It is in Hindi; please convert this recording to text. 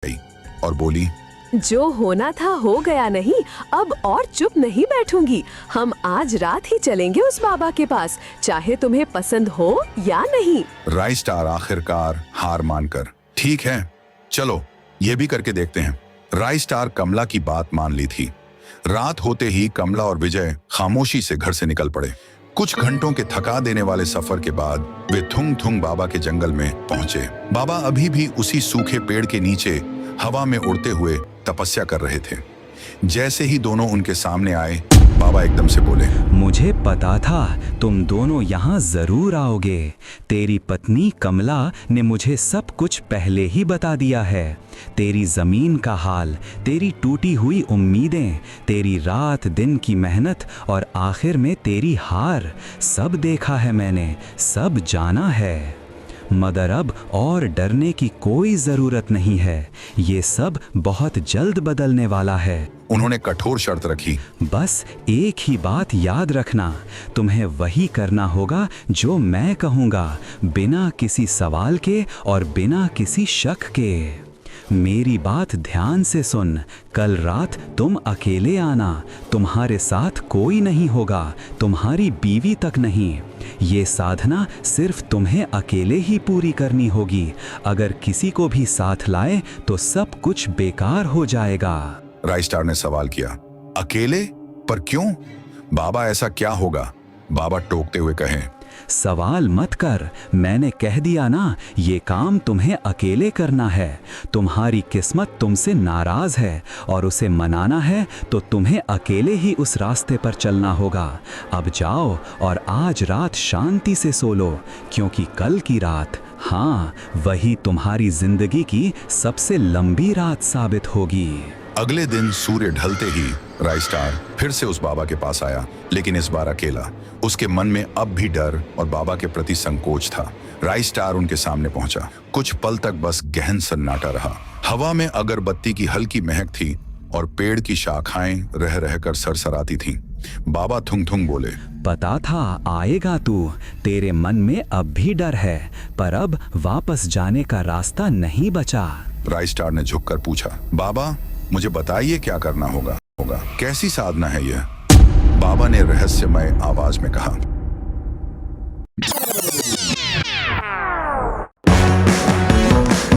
गई और बोली, जो होना था हो गया नहीं, अब और चुप नहीं बैठूंगी। हम आज रात ही चलेंगे उस बाबा के पास, चाहे तुम्हें पसंद हो या नहीं। राई स्टार आखिरकार हार मानकर, ठीक है चलो ये भी करके देखते हैं। राई स्टार कमला की बात मान ली थी। रात होते ही कमला और विजय खामोशी से घर से निकल पड़े। कुछ घंटों के थका देने वाले सफर के बाद वे थुंग थुंग बाबा के जंगल में पहुंचे। बाबा अभी भी उसी सूखे पेड़ के नीचे हवा में उड़ते हुए तपस्या कर रहे थे। जैसे ही दोनों उनके सामने आए, बाबा एकदम से बोले, मुझे पता था तुम दोनों यहाँ जरूर आओगे। तेरी पत्नी कमला ने मुझे सब कुछ पहले ही बता दिया है। तेरी जमीन का हाल, तेरी टूटी हुई उम्मीदें, तेरी रात दिन की मेहनत और आखिर में तेरी हार, सब देखा है मैंने, सब जाना है। मगर अब और डरने की कोई जरूरत नहीं है। ये सब बहुत जल्द बदलने वाला है। उन्होंने कठोर शर्त रखी, बस एक ही बात याद रखना, तुम्हें वही करना होगा जो मैं कहूँगा, बिना किसी सवाल के और बिना किसी शक के। मेरी बात ध्यान से सुन। कल रात तुम अकेले आना, तुम्हारे साथ कोई नहीं होगा, तुम्हारी बीवी तक नहीं। ये साधना सिर्फ तुम्हें अकेले ही पूरी करनी होगी। अगर किसी को भी साथ लाए तो सब कुछ बेकार हो जाएगा। राई स्टार ने सवाल किया, अकेले? पर क्यों? बाबा ऐसा क्या होगा? बाबा टोकते हुए कहे, सवाल मत कर, मैंने कह दिया ना, ये काम तुम्हें अकेले करना है। तुम्हारी किस्मत तुमसे नाराज है और उसे मनाना है तो तुम्हें अकेले ही उस रास्ते पर चलना होगा। अब जाओ और आज रात शांति से सो लो, क्योंकि कल की रात, हाँ, वही तुम्हारी जिंदगी की सबसे लंबी रात साबित होगी। अगले दिन सूर्य ढलते ही राई स्टार फिर से उस बाबा के पास आया, लेकिन इस बार अकेला। उसके मन में अब भी डर और बाबा के प्रति संकोच था। राई स्टार उनके सामने पहुंचा। कुछ पल तक बस गहन सन्नाटा रहा। हवा में अगरबत्ती की हल्की महक थी और पेड़ की शाखाएं रह रहकर सरसराती थीं। बाबा थुंग थुंग बोले, पता था आएगा तू, तेरे मन में अब भी डर है, पर अब वापस जाने का रास्ता नहीं बचा। राई स्टार ने झुककर पूछा, बाबा मुझे बताइए क्या करना होगा? कैसी साधना है यह? बाबा ने रहस्यमय आवाज में कहा,